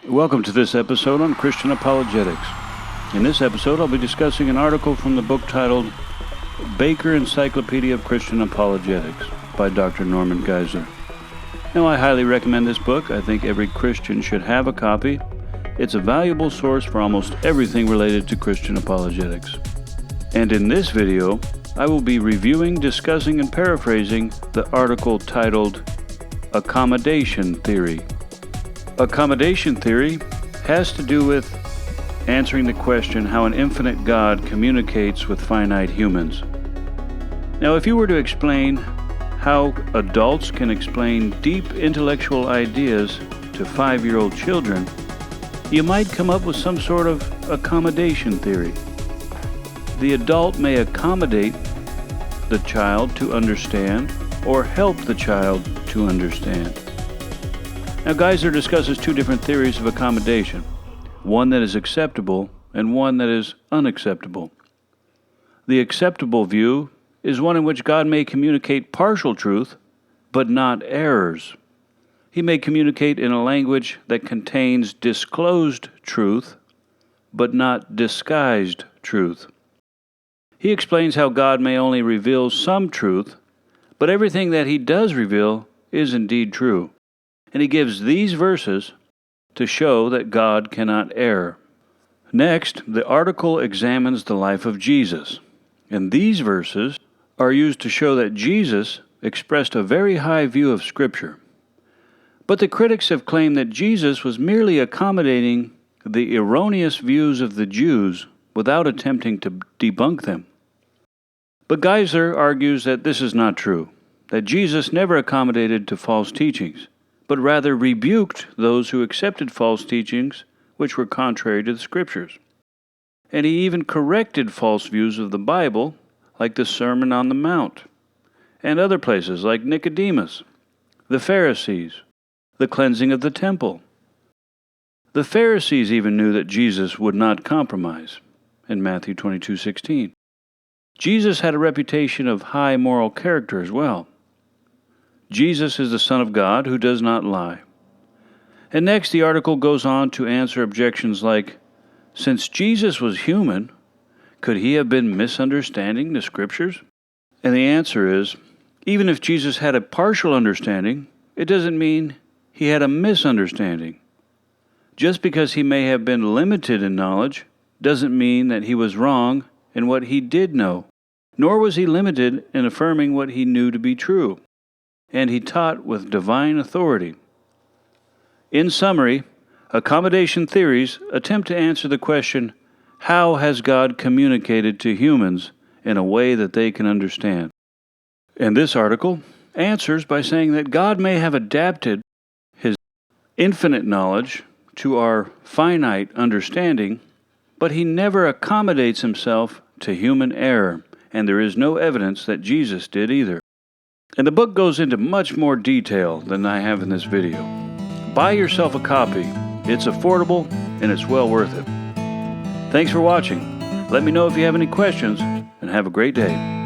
Welcome to this episode on Christian Apologetics. In this episode, I'll be discussing an article from the book titled Baker Encyclopedia of Christian Apologetics by Dr. Norman Giesler. Now, I highly recommend this book. I think every Christian should have a copy. It's a valuable source for almost everything related to Christian apologetics. And in this video, I will be reviewing, discussing, and paraphrasing the article titled Accommodation Theory. Accommodation theory has to do with answering the question how an infinite God communicates with finite humans. Now, if you were to explain how adults can explain deep intellectual ideas to 5-year-old children, you might come up with some sort of accommodation theory. The adult may accommodate the child to understand or help the child to understand. Now, Giesler discusses two different theories of accommodation, one that is acceptable and one that is unacceptable. The acceptable view is one in which God may communicate partial truth, but not errors. He may communicate in a language that contains disclosed truth, but not disguised truth. He explains how God may only reveal some truth, but everything that He does reveal is indeed true. And he gives these verses to show that God cannot err. Next, the article examines the life of Jesus. And these verses are used to show that Jesus expressed a very high view of Scripture. But the critics have claimed that Jesus was merely accommodating the erroneous views of the Jews without attempting to debunk them. But Giesler argues that this is not true, that Jesus never accommodated to false teachings, but rather rebuked those who accepted false teachings which were contrary to the Scriptures. And he even corrected false views of the Bible, like the Sermon on the Mount, and other places like Nicodemus, the Pharisees, the cleansing of the temple. The Pharisees even knew that Jesus would not compromise in Matthew 22:16. Jesus had a reputation of high moral character as well. Jesus is the Son of God who does not lie. And next, the article goes on to answer objections like, since Jesus was human, could He have been misunderstanding the Scriptures? And the answer is, even if Jesus had a partial understanding, it doesn't mean He had a misunderstanding. Just because He may have been limited in knowledge doesn't mean that He was wrong in what He did know, nor was He limited in affirming what He knew to be true. And He taught with divine authority. In summary, accommodation theories attempt to answer the question, how has God communicated to humans in a way that they can understand? And this article answers by saying that God may have adapted His infinite knowledge to our finite understanding, but He never accommodates Himself to human error, and there is no evidence that Jesus did either. And the book goes into much more detail than I have in this video. Buy yourself a copy. It's affordable and it's well worth it. Thanks for watching. Let me know if you have any questions, and have a great day.